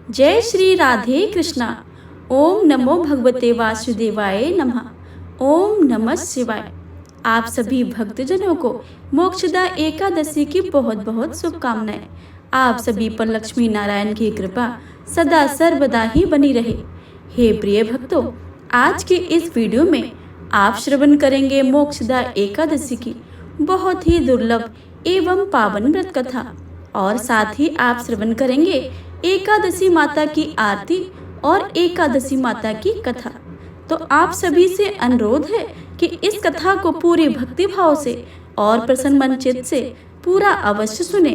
जय श्री राधे कृष्णा। ओम नमो भगवते वासुदेवाय नमः। ओम नमः शिवाय। आप सभी भक्तजनों को मोक्षदा एकादशी की बहुत बहुत शुभकामनाएं। आप सभी पर लक्ष्मी नारायण की कृपा सदा सर्वदा ही बनी रहे। हे प्रिय भक्तों, आज के इस वीडियो में आप श्रवण करेंगे मोक्षदा एकादशी की बहुत ही दुर्लभ एवं पावन व्रत कथा, और साथ ही आप श्रवण करेंगे एकादशी माता की आरती और एकादशी माता की कथा। तो आप सभी से अनुरोध है कि इस कथा को पूरी भक्ति भाव से और प्रसन्न मन चित्त से पूरा अवश्य सुने।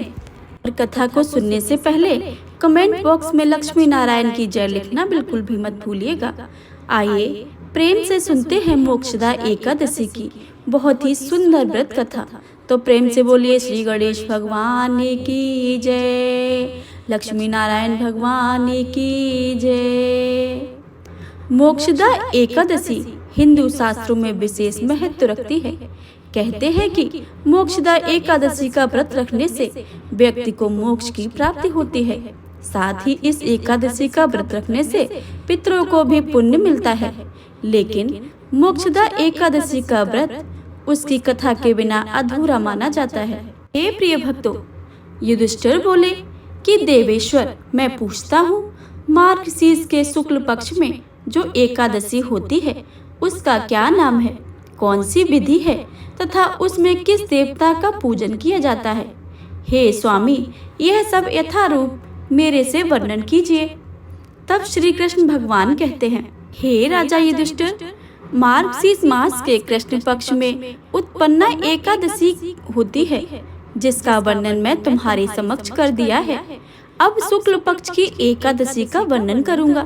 और कथा को सुनने से पहले कमेंट बॉक्स में लक्ष्मी नारायण की जय लिखना बिल्कुल भी मत भूलिएगा। आइए प्रेम से सुनते हैं मोक्षदा एकादशी की बहुत ही सुंदर व्रत कथा। तो प्रेम से बोलिए श्री गणेश भगवान की जय, लक्ष्मी नारायण भगवान की जय। मोक्षदा एकादशी हिंदू शास्त्रों में विशेष महत्व रखती है। कहते हैं कि मोक्षदा एकादशी का व्रत रखने से व्यक्ति को मोक्ष की प्राप्ति होती है। साथ ही इस एकादशी का व्रत रखने से पितरों को भी पुण्य मिलता है। लेकिन मोक्षदा एकादशी का व्रत उसकी कथा के बिना अधूरा माना जाता है। हे प्रिय भक्तों, युधिष्ठिर बोले कि देवेश्वर, मैं पूछता हूँ, मार्गशीर्ष के शुक्ल पक्ष में जो एकादशी होती है उसका क्या नाम है, कौन सी विधि है तथा उसमें किस देवता का पूजन किया जाता है? हे स्वामी, यह सब यथारूप मेरे से वर्णन कीजिए। तब श्री कृष्ण भगवान कहते हैं, हे राजा युधिष्ठिर, मार्गशीर्ष मास के कृष्ण पक्ष में उत्पन्ना एकादशी होती है, जिसका वर्णन मैं तुम्हारे समक्ष कर दिया है। अब शुक्ल पक्ष की एकादशी का वर्णन करूंगा,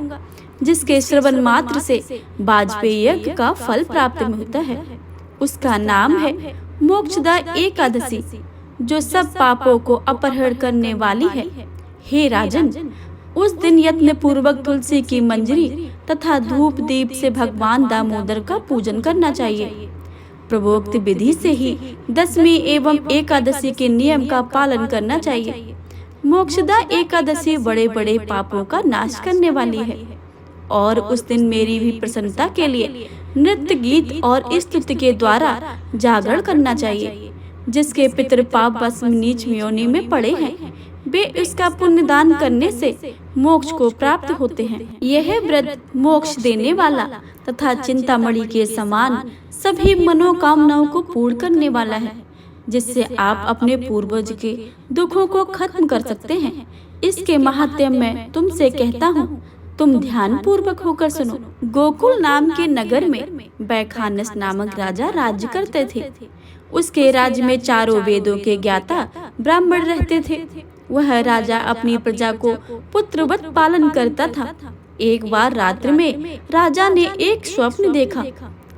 जिसके श्रवण मात्र से वाजपेयी यज्ञ का फल प्राप्त होता है। उसका नाम है मोक्षदा एकादशी, जो सब पापों को अपहरण करने वाली है। हे राजन, उस दिन यत्न पूर्वक तुलसी की मंजरी तथा धूप दीप से भगवान दामोदर का पूजन करना चाहिए। प्रवोक्त विधि से ही दसवीं एवं एकादशी के नियम का पालन करना चाहिए। मोक्षदा एकादशी बड़े बड़े पापों का नाश करने वाली है, और उस दिन मेरी भी प्रसन्नता के लिए नृत्य गीत और स्तुति के द्वारा जागरण करना चाहिए। जिसके पितृ पाप भस्म नीच योनि में पड़े हैं, वे इसका पुण्य दान करने से मोक्ष को प्राप्त होते हैं। यह व्रत मोक्ष देने वाला तथा चिंतामणि के समान सभी मनोकामनाओं को पूर्ण करने वाला है, जिससे आप अपने पूर्वज के दुखों को खत्म कर सकते हैं। इसके महात्म्य मैं तुमसे कहता हूँ, तुम ध्यान पूर्वक होकर सुनो। गोकुल नाम के नगर में बैखानस नामक राजा राज्य करते थे। उसके राज्य में चारों वेदों के ज्ञाता ब्राह्मण रहते थे। वह राजा अपनी प्रजा को पुत्रवत पालन करता था। एक बार रात्रि में राजा ने एक स्वप्न देखा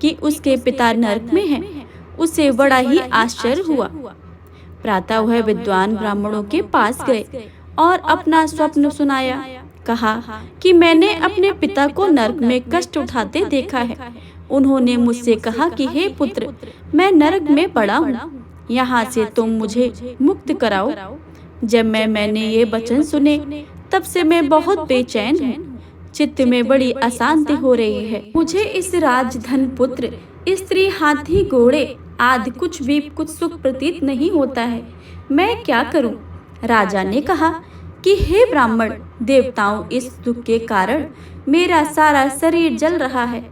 कि उसके पिता नरक में हैं। उसे बड़ा ही आश्चर्य हुआ। प्रातः वह विद्वान ब्राह्मणों के पास गए और अपना स्वप्न सुनाया। कहा कि मैंने अपने पिता को नरक में कष्ट उठाते देखा है। उन्होंने मुझसे कहा कि हे पुत्र, मैं नरक में पड़ा हूँ, यहाँ से तुम मुझे मुक्त कराओ। जब मैंने ये वचन सुने, तब से मैं बहुत बेचैन हूँ। चित्त में बड़ी अशांति हो रही है। मुझे इस राजधन पुत्र, स्त्री, हाथी, घोड़े आदि कुछ सुख प्रतीत नहीं होता है। मैं क्या करूँ? राजा ने कहा कि हे ब्राह्मण, देवताओं, इस दुख के कारण मेरा सारा शरीर जल रहा है।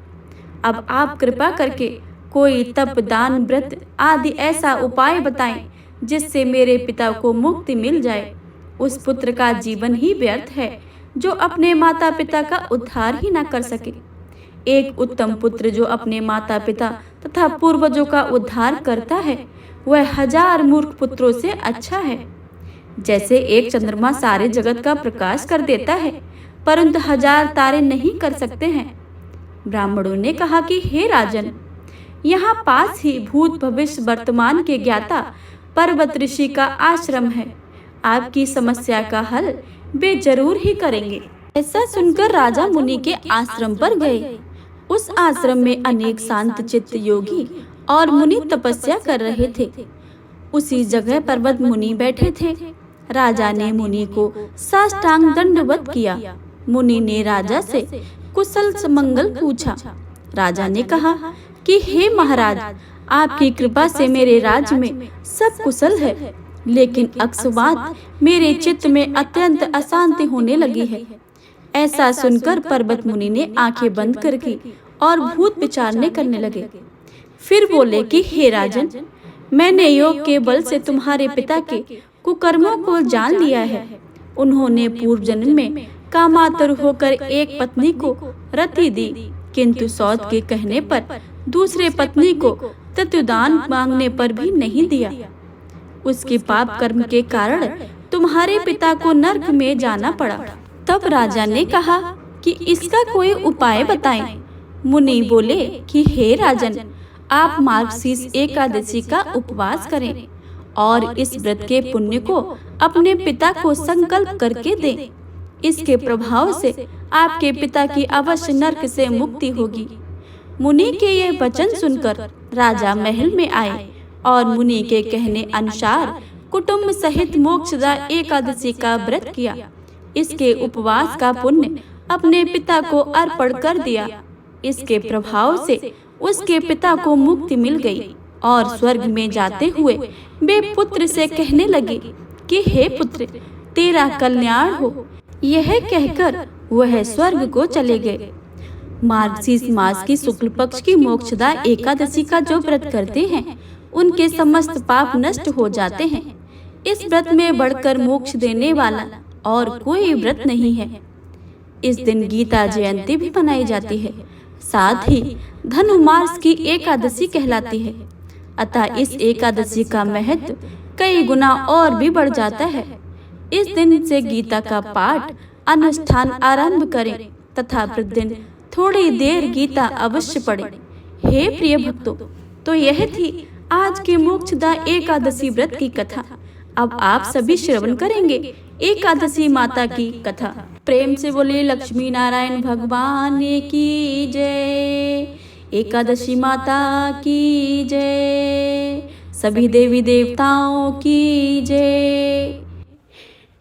अब आप कृपा करके कोई तप, दान, व्रत आदि ऐसा उपाय बताएं जिससे मेरे पिता को मुक्ति मिल जाए। उस पुत्र का जीवन ही व्यर्थ है जो अपने माता पिता का उद्धार ही न कर सके। एक उत्तम पुत्र जो अपने माता पिता तथा पूर्वजों का उद्धार करता है, वह 1000 मूर्ख पुत्रों से अच्छा है। जैसे एक चंद्रमा सारे जगत का प्रकाश कर देता है, परंतु 1000 तारे नहीं कर सकते हैं। ब्राह्मणों ने कहा कि हे राजन, यहाँ पास ही भूत भविष्य वर्तमान के ज्ञाता पर्वत ऋषि का आश्रम है। आपकी समस्या का हल वे जरूर ही करेंगे। ऐसा सुनकर राजा मुनि के आश्रम पर गए। उस आश्रम में अनेक शांत चित्त योगी और मुनि तपस्या कर रहे थे। उसी जगह पर्वत मुनि बैठे थे। राजा ने मुनि को साष्टांग दंडवत किया। मुनि ने राजा से कुशल मंगल पूछा। राजा ने कहा कि हे महाराज, आपकी कृपा से मेरे राज्य में सब कुशल है, लेकिन अकस्मात मेरे चित्त में अत्यंत अशांति होने लगी है। ऐसा सुनकर पर्वत मुनि ने आंखें बंद कर की और भूत विचारने करने लगे। फिर बोले कि हे राजन, मैंने योग के बल से तुम्हारे पिता के कुकर्मों को जान लिया है। उन्होंने पूर्व जन्म में कामातुर होकर एक पत्नी को रति दी, किंतु सौत के कहने पर दूसरे पत्नी को तत्वदान मांगने पर भी नहीं दिया। उसके पाप कर्म के कारण तुम्हारे पिता को नरक में जाना पड़ा। तब राजा ने कहा कि इसका कोई उपाय बताएं। मुनि बोले कि हे राजन, आप मार्गशीर्ष एकादशी का उपवास करें और इस व्रत के पुण्य को अपने पिता को संकल्प करके दें। इसके प्रभाव से आपके पिता की अवश्य नरक से मुक्ति होगी। मुनि के यह वचन सुनकर राजा महल में आए और मुनि के कहने अनुसार कुटुंब सहित मोक्षदा एकादशी का व्रत किया। इसके उपवास का पुण्य अपने पिता को अर्पण कर दिया। इसके प्रभाव से उसके पिता को मुक्ति मिल गई और स्वर्ग में जाते हुए वे पुत्र से कहने लगे कि हे पुत्र, तेरा कल्याण हो। यह कहकर वह स्वर्ग को चले गए। मार्गशीर्ष मास की शुक्ल पक्ष की मोक्षदा एकादशी का जो व्रत करते हैं, उनके समस्त पाप नष्ट हो जाते हैं। इस व्रत में बढ़कर मोक्ष देने वाला और कोई व्रत नहीं है। इस दिन गीता जयंती भी मनाई जाती है। साथ ही धनुर्मास की एकादशी कहलाती है। अतः इस एकादशी का महत्व कई गुना और भी बढ़ जाता है। इस दिन से गीता का पाठ अनुष्ठान आरंभ करें तथा प्रतिदिन थोड़ी देर गीता अवश्य पढ़ें। हे प्रिय भक्तों, तो यह थी आज के मोक्षदा एकादशी व्रत की कथा। अब आप सभी श्रवण करेंगे एकादशी माता की कथा। प्रेम से बोलिए लक्ष्मी नारायण भगवान की जय। एकादशी माता की जय। सभी देवी देवताओं की जय।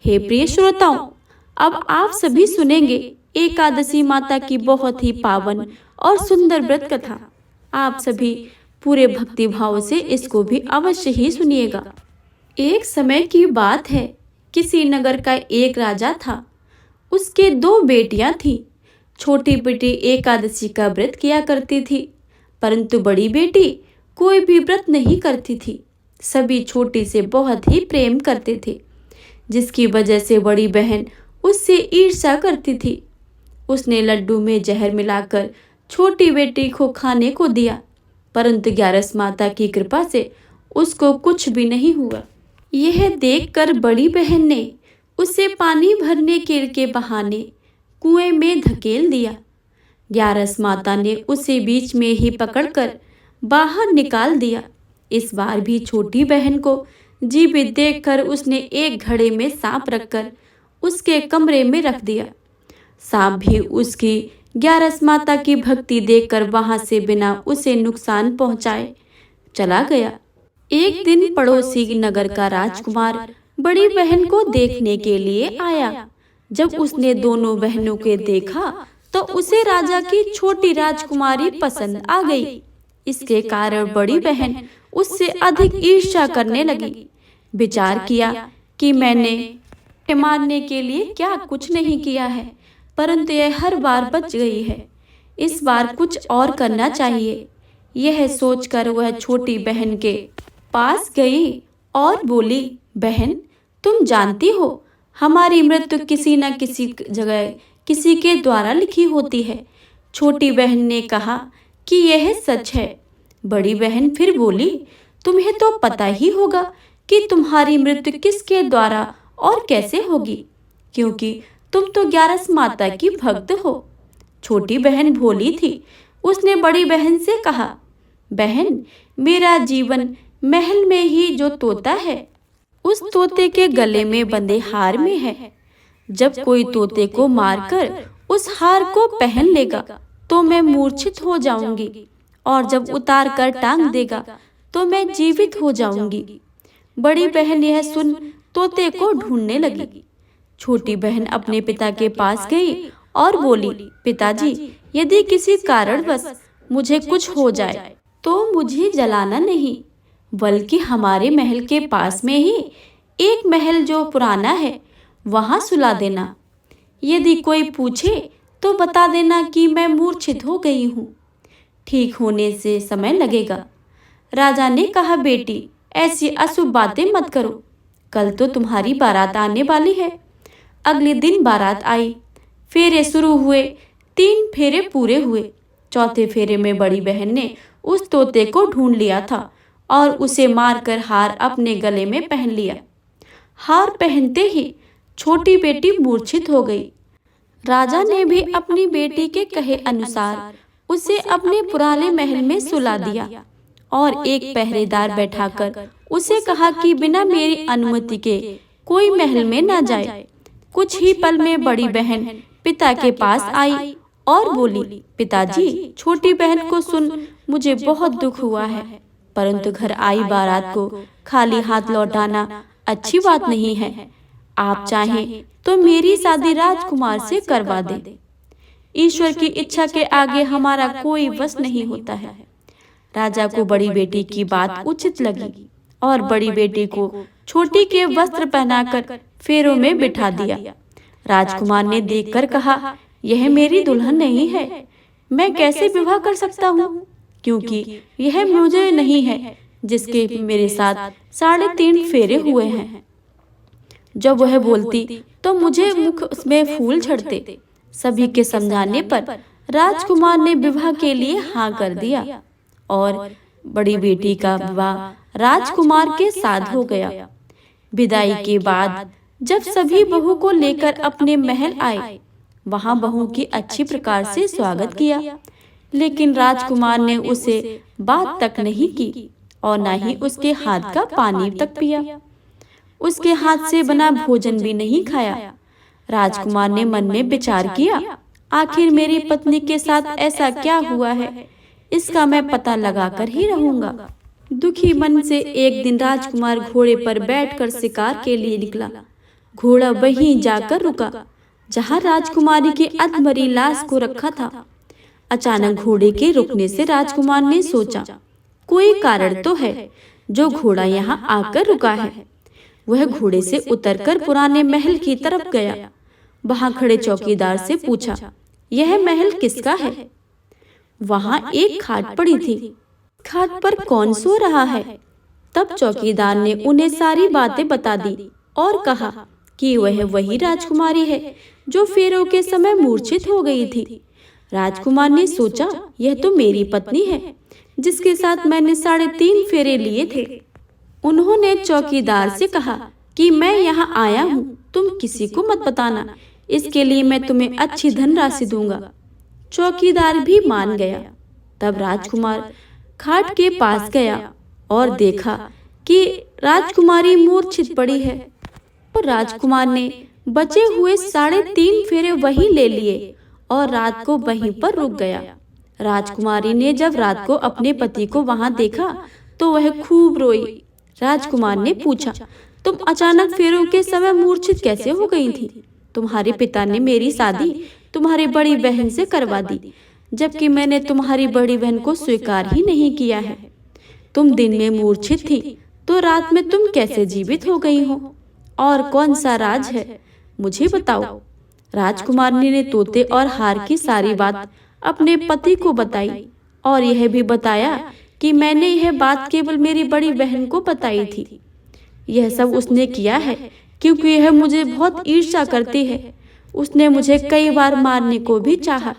हे प्रिय श्रोताओं, अब आप सभी सुनेंगे एकादशी माता की बहुत ही पावन और सुंदर व्रत कथा। आप सभी पूरे भक्ति भाव से इसको भी अवश्य ही सुनिएगा। एक समय की बात है, किसी नगर का एक राजा था। उसके 2 बेटियां थीं। छोटी बेटी एकादशी का व्रत किया करती थी, परंतु बड़ी बेटी कोई भी व्रत नहीं करती थी। सभी छोटी से बहुत ही प्रेम करते थे, जिसकी वजह से बड़ी बहन उससे ईर्ष्या करती थी। उसने लड्डू में जहर मिलाकर छोटी बेटी को खाने को दिया, परंतु ग्यारस माता की कृपा से उसको कुछ भी नहीं हुआ। यह देखकर बड़ी बहन ने उसे पानी भरने के बहाने कुएं में धकेल दिया। ग्यारस माता ने उसे बीच में ही पकड़कर बाहर निकाल दिया। इस बार भी छोटी बहन को जीवित देखकर उसने एक घड़े में सांप रखकर उसके कमरे में रख दिया। सांप भी उसकी ग्यारस माता की भक्ति देखकर वहां से बिना उसे नुकसान पहुंचाए चला गया। एक दिन पड़ोसी नगर का राजकुमार बड़ी बहन को देखने के लिए आया। जब उसने दोनों बहनों को देखा तो उसे राजा की छोटी राजकुमारी पसंद आ गई। इसके कारण बड़ी बहन उससे अधिक ईर्ष्या करने लगी। विचार किया कि मैंने मारने के लिए क्या कुछ नहीं किया है, परंतु यह हर बार बच गई है। इस बार कुछ और करना चाहिए। यह सोचकर वह छोटी बहन के पास गई और बोली, बहन, तुम जानती हो हमारी मृत्यु किसी न किसी जगह किसी के द्वारा लिखी होती है। छोटी बहन ने कहा कि यह सच है। बड़ी बहन फिर बोली, तुम्हें तो पता ही होगा कि तुम्हारी मृत्यु किसके द्वारा और कैसे होगी, क्योंकि तुम तो ग्यारस माता की भक्त हो। छोटी बहन भोली थी। उसने बड़ी बहन से कहा, बहन, मेरा जीवन महल में ही जो तोता है, उस तोते के गले में बंधे हार में है। जब कोई तोते को मारकर उस हार को पहन लेगा तो मैं मूर्छित हो जाऊंगी, और जब उतार कर टांग देगा तो मैं जीवित हो जाऊंगी। बड़ी बहन यह सुन तोते को ढूंढने लगी। छोटी बहन अपने पिता के पास गई और बोली, पिताजी, यदि किसी कारणवश मुझे कुछ हो जाए तो मुझे जलाना नहीं, बल्कि हमारे महल के पास में ही एक महल जो पुराना है वहां सुला देना। यदि कोई पूछे तो बता देना कि मैं मूर्छित हो गई हूँ। ठीक होने से समय लगेगा। राजा ने कहा, बेटी, ऐसी अशुभ बातें मत करो। कल तो तुम्हारी बारात आने वाली है। अगले दिन बारात आई। फेरे शुरू हुए। 3 फेरे पूरे हुए। चौथे फेरे में बड़ी बहन ने उस तोते को ढूंढ लिया था और उसे मारकर हार अपने गले में पहन लिया। हार पहनते ही छोटी बेटी मूर्छित हो गई। राजा ने भी अपनी बेटी के कहे अनुसार उसे अपने पुराने महल में सुला दिया और एक पहरेदार बैठाकर उसे कहा कि बिना मेरी अनुमति के कोई महल में न जाए। कुछ ही पल में बड़ी बहन पिता के पास आई और बोली, पिताजी, छोटी बहन को सुन मुझे बहुत दुख हुआ है, परंतु घर आई बारात को खाली हाथ लौटाना अच्छी बात नहीं है। आप चाहें तो मेरी शादी राजकुमार से करवा दें। ईश्वर की इच्छा के आगे हमारा कोई वश नहीं होता है। राजा को बड़ी बेटी की बात उचित लगी और बड़ी बेटी को छोटी के वस्त्र पहनाकर फेरों में बिठा दिया। राजकुमार ने देखकर कहा, यह मेरी दुल्हन नहीं है, मैं कैसे विवाह कर सकता हूँ, क्योंकि यह मुझे नहीं है जिसके मेरे साथ 3.5 फेरे हुए हैं। जब वह बोलती तो मुझे मुख में फूल झड़ते। सभी के समझाने पर राजकुमार ने विवाह के लिए हाँ कर दिया और बड़ी बेटी का विवाह राजकुमार के साथ हो गया। विदाई के बाद जब सभी बहू को लेकर अपने महल आए, वहां बहू की अच्छी प्रकार से स्वागत किया, लेकिन राजकुमार ने उसे बात तक नहीं की और न ही उसके हाथ का पानी तक पिया। उसके हाथ से बना भोजन भी नहीं खाया। राजकुमार ने मन में विचार किया, आखिर मेरी पत्नी के साथ ऐसा क्या हुआ है, इसका मैं पता लगाकर ही रहूंगा। दुखी मन से एक दिन राजकुमार घोड़े पर बैठकर शिकार के लिए निकला। घोड़ा वहीं जाकर रुका जहां राजकुमारी की अधमरी लाश को रखा था। अचानक घोड़े के रुकने से राजकुमार ने सोचा, कोई कारण तो है जो घोड़ा यहाँ आकर रुका है। वह घोड़े से उतरकर पुराने महल की तरफ गया। वहां खड़े चौकीदार से पूछा, यह महल किसका है? वहां एक खाट पड़ी थी। खाट पर कौन सो रहा है? तब चौकीदार ने उन्हें सारी बातें बता दी और कहा कि वह वही राजकुमारी है जो फेरों के समय मूर्छित हो गई थी। राजकुमार ने सोचा, यह तो मेरी पत्नी है जिसके साथ मैंने 3.5 फेरे लिए थे। उन्होंने चौकीदार से कहा कि मैं यहाँ आया हूँ, तुम किसी को मत बताना, इसके लिए मैं तुम्हें अच्छी धनराशि दूंगा। चौकीदार भी मान गया। तब राजकुमार खाट के पास गया और देखा कि राजकुमारी मूर्छित पड़ी है। और राजकुमार ने बचे हुए 3.5 फेरे वहीं ले लिए और रात को वहीं पर रुक गया। राजकुमारी ने जब रात को अपने पति को वहां देखा तो वह खूब रोई। राजकुमार ने पूछा, तुम अचानक फेरों के समय मूर्छित कैसे हो गई थी? तुम्हारे पिता ने मेरी शादी तुम्हारी बड़ी बहन से करवा दी, जबकि मैंने तुम्हारी बड़ी बहन को स्वीकार ही नहीं किया है। तुम दिन में मूर्छित थी तो रात में तुम कैसे जीवित हो गई हो? और कौन सा राज है, मुझे बताओ। राजकुमारी ने तोते और हार की सारी बात अपने पति को बताई और यह भी बताया कि मैंने यह बात केवल मेरी बड़ी बहन को बताई थी। यह सब उसने किया है क्योंकि यह मुझे बहुत ईर्ष्या करती है। उसने मुझे कई बार मारने को भी चाहा,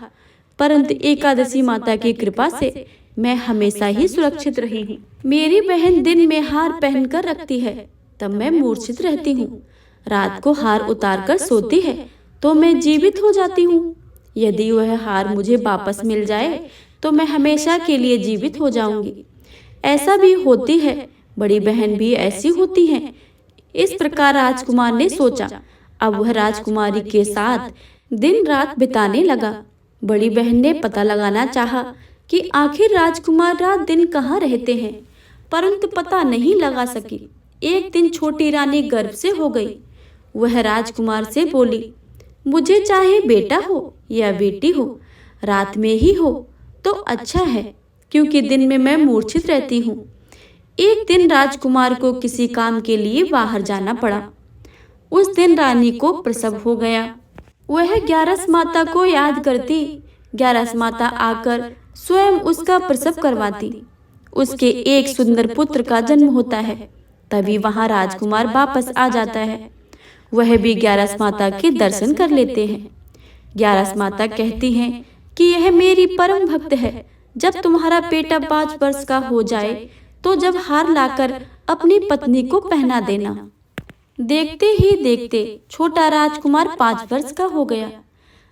परंतु एकादशी माता की कृपा से मैं हमेशा ही सुरक्षित रही हूँ। मेरी बहन दिन में हार पहनकर रखती है, तब मैं मूर्छित रहती हूँ। रात को हार उतारकर सोती है तो मैं जीवित हो जाती हूँ। यदि वह हार मुझे वापस मिल जाए तो मैं हमेशा के लिए जीवित हो जाऊंगी। ऐसा भी होती है, बड़ी बहन भी ऐसी होती हैं। इस प्रकार राजकुमार ने सोचा। अब वह राजकुमारी के साथ दिन रात बिताने लगा। बड़ी बहन ने पता लगाना चाहा कि आखिर राजकुमार रात दिन कहाँ रहते हैं, परंतु पता नहीं लगा सकी। एक दिन छोटी रानी गर्भ से हो गई। वह राजकुमार से बोली, मुझे चाहे बेटा हो या बेटी हो, रात में ही हो तो अच्छा है, क्योंकि दिन में मैं मूर्छित रहती हूँ। एक दिन राजकुमार को किसी काम के लिए बाहर जाना पड़ा। उस दिन रानी को प्रसव हो गया। वह ग्यारस माता को याद करती। ग्यारस माता आकर स्वयं उसका प्रसव करवाती। उसके एक सुंदर पुत्र का जन्म होता है। तभी वहां राजकुमार वापस आ जाता है। वह भी ग्यारस माता के दर्शन कर लेते हैं। ग्यारस माता कहती हैं कि यह मेरी परम भक्त है। जब तुम्हारा बेटा 5 वर्ष का हो जाए तो जब हार लाकर अपनी पत्नी को पहना देना। देखते ही देखते छोटा राजकुमार 5 वर्ष का हो गया।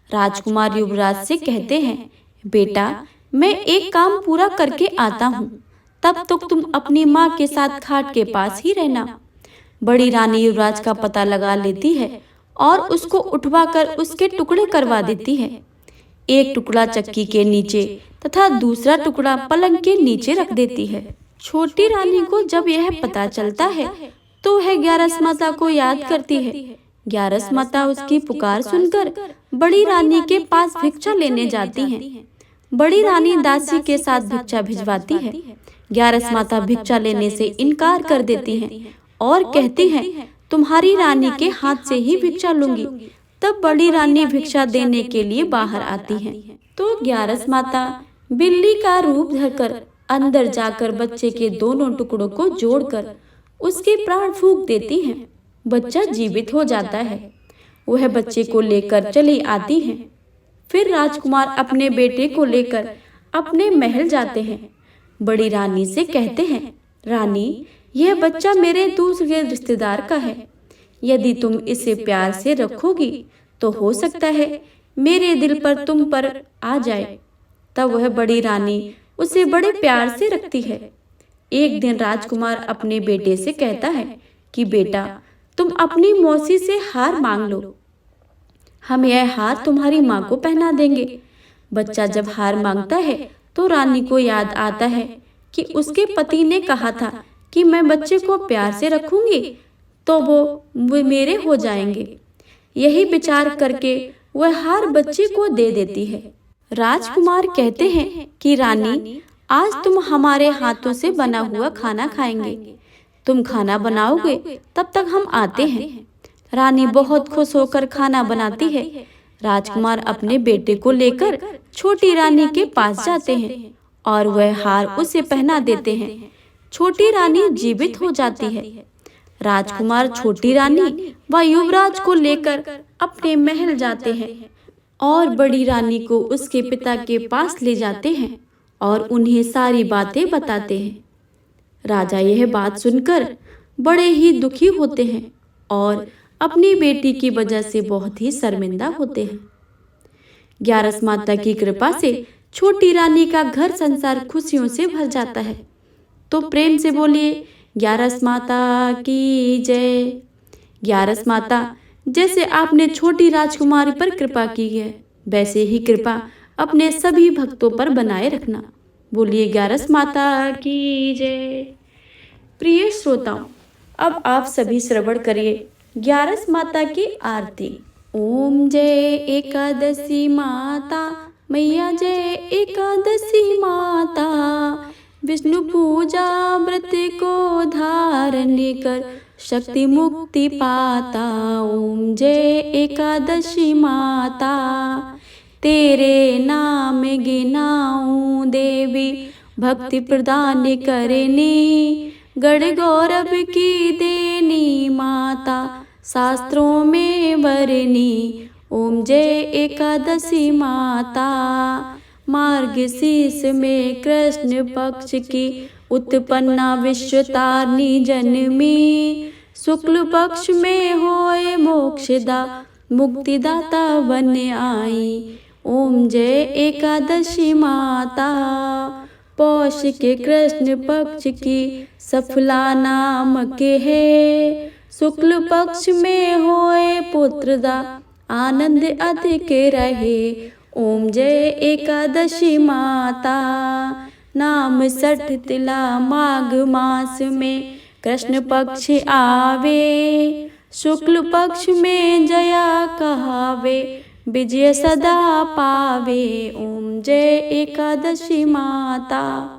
राजकुमार युवराज से कहते हैं, बेटा मैं एक काम पूरा करके आता हूँ, तब तक तुम अपनी माँ के साथ खाट के पास ही रहना। बड़ी रानी युवराज का पता लगा लेती है और उसको उठवाकर उसके टुकड़े करवा देती है। एक टुकड़ा चक्की के नीचे तथा दूसरा टुकड़ा पलंग के नीचे रख देती है। छोटी रानी को जब यह पता चलता है तो वह ग्यारस माता को याद करती है। ग्यारस माता उसकी पुकार सुनकर बड़ी रानी के पास भिक्षा लेने जाती हैं। बड़ी रानी दासी के साथ भिक्षा भिजवाती है। ग्यारस माता भिक्षा लेने से इनकार कर देती हैं और कहती हैं, तुम्हारी रानी के हाथ से ही भिक्षा लूंगी। तब बड़ी रानी भिक्षा देने के लिए बाहर आती हैं। तो ग्यारस माता बिल्ली का रूप धरकर अंदर जाकर बच्चे के दोनों टुकड़ों को जोड़कर उसके प्राण फूंक देती हैं। बच्चा जीवित हो जाता है। वह बच्चे को लेकर चली आती हैं। फिर राजकुमार अपने बेटे को लेकर अपने महल जाते हैं। बड़ी रानी से कहते हैं, रानी यह बच्चा मेरे दूसरे रिश्तेदार का है। यदि तुम इसे प्यार से रखोगी तो हो सकता है मेरे दिल पर तुम पर आ जाए। तब वह बड़ी रानी उसे बड़े प्यार से रखती है। एक दिन राजकुमार अपने बेटे से कहता है कि बेटा तुम अपनी मौसी से हार मांग लो, हम यह हार तुम्हारी माँ को पहना देंगे। बच्चा जब हार मांगता है तो रानी को याद आता है कि उसके पति ने कहा था कि मैं बच्चे को प्यार से रखूंगी तो वो मेरे हो जाएंगे। यही विचार करके वह हार बच्चे को दे देती है। राजकुमार कहते हैं कि रानी आज तुम हमारे हाथों से बना हुआ खाना खाएंगे। तुम खाना बनाओगे तब तक हम आते हैं। रानी बहुत खुश होकर खाना बनाती है। राजकुमार अपने बेटे को लेकर छोटी रानी के पास जाते हैं और वह हार उसे पहना देते हैं। छोटी रानी जीवित हो जाती है। राजकुमार छोटी रानी व युवराज को लेकर अपने महल जाते हैं और बड़ी रानी को उसके पिता के पास ले जाते हैं और उन्हें सारी बातें बताते हैं। राजा यह बात सुनकर बड़े ही दुखी होते हैं और अपनी बेटी की वजह से बहुत ही शर्मिंदा होते हैं। ग्यारस माता की कृपा से छोटी रानी का घर संसार खुशियों से भर जाता है। तो प्रेम से बोलिए, ग्यारस माता की जय। ग्यारस माता, जैसे आपने छोटी राजकुमारी पर कृपा की है, वैसे ही कृपा अपने सभी भक्तों पर बनाए रखना। बोलिए ग्यारस माता की जय। प्रिय श्रोताओं, अब आप सभी श्रवण करिए ग्यारस माता की आरती। ओम जय एकादशी माता मैया, जय एकादशी माता। विष्णु पूजा व्रत को धारण कर शक्ति मुक्ति पाता। ओम जय एकादशी माता, तेरे नाम गिनाऊं देवी, भक्ति प्रदान करनी। गढ़ गौरव की देनी माता, शास्त्रों में वरनी। ओम जय एकादशी माता। मार्गशीर्ष में कृष्ण पक्ष की उत्पन्ना विश्वतारिणी जन्मी। शुक्ल पक्ष में होए मोक्षदा, मुक्तिदाता बन आई। ओम जय एकादशी माता। पौष के कृष्ण पक्ष की सफला नाम के है। शुक्ल पक्ष में होए पुत्रदा, आनंद अधिक रहे। ओम जय एकादशी माता। नाम 60 तिला माघ मास में कृष्ण पक्ष आवे, शुक्ल पक्ष में जया कहावे, विजय सदा पावे। ओम जय एकादशी माता।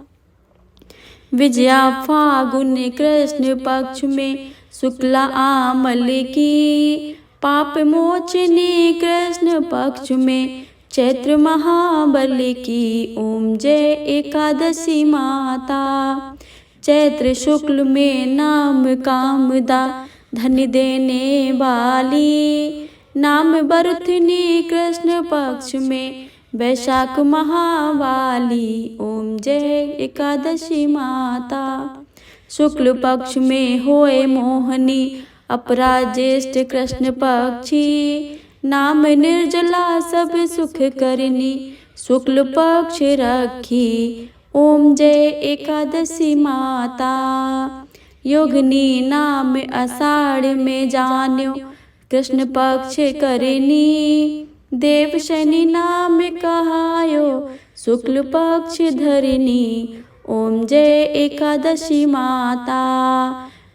विजया फागुन कृष्ण पक्ष में, शुक्ला आमल की, पाप मोचनी कृष्ण पक्ष में, चैत्र महाबल की। ओम जय एकादशी माता। चैत्र शुक्ल में नाम कामदा, धन देने वाली, नाम बरुथनी कृष्ण पक्ष में, वैशाख महावाली। ओम जय एकादशी माता। शुक्ल पक्ष में होए मोहनी, अपरा ज्येष्ठ कृष्ण पक्षी, नाम निर्जला सब सुख करनी, शुक्ल पक्ष रखी। ओम जय एकादशी माता। योगिनी नाम आषाढ़ में जान्यो, कृष्ण पक्ष करनी, देव शनि नाम कहायो, शुक्ल पक्ष धरनी। ओम जय एकादशी माता।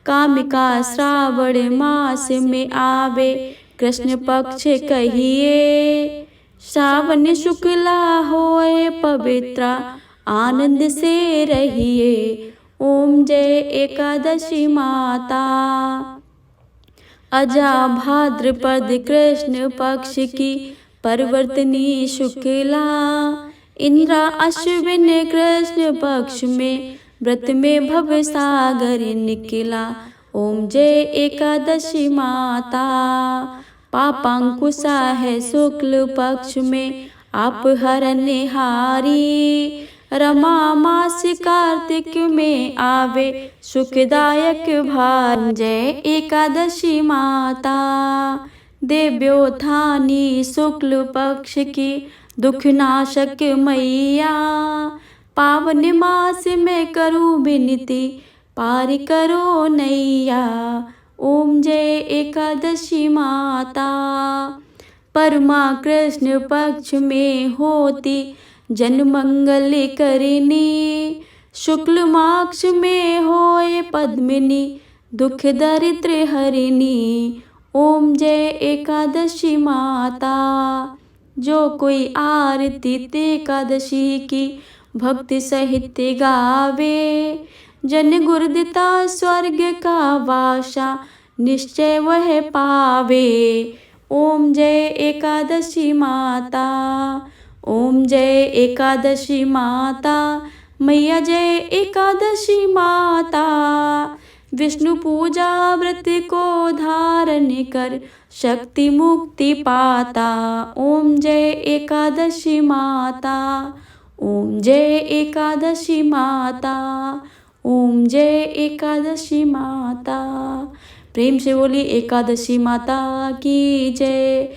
कामिका श्रावण मास में आवे, कृष्ण पक्ष कहिए, श्रावण शुक्ला होए पवित्र, आनंद से रहिए। ओम जय एकादशी माता। अजा भाद्रपद कृष्ण पक्ष की, परिवर्तनी शुक्ला, इंद्रा अश्विन कृष्ण पक्ष में, व्रत में भव सागर निकला। ओम जय एकादशी माता। पापांकुशा है शुक्ल पक्ष में, आप हरनिहारी, रमा मास कार्तिक में आवे, सुखदायक भार। जय एकादशी माता। देव्योत्थानी शुक्ल पक्ष की, दुखनाशक मैया, पावन मास में करूं विनती, पार करो नैया। ओम जय एकादशी माता। परमा कृष्ण पक्ष में होती, जन मंगल करनी, शुक्ल माक्ष में होए पद्मिनी, दुख दरिद्र हरिणी। ओम जय एकादशी माता। जो कोई आरती एकादशी की, भक्ति सहित गावे, जन गुरुदिता स्वर्ग का वासा, निश्चय वह पावे। ओम जय एकादशी माता। ओम जय एकादशी माता। मैया जय एकादशी माता। विष्णु पूजा व्रत को धारण कर, शक्ति मुक्ति पाता। ओम जय एकादशी माता। ओम जय एकादशी माता। ओम जय एकादशी माता। प्रेम से बोली एकादशी माता की जय।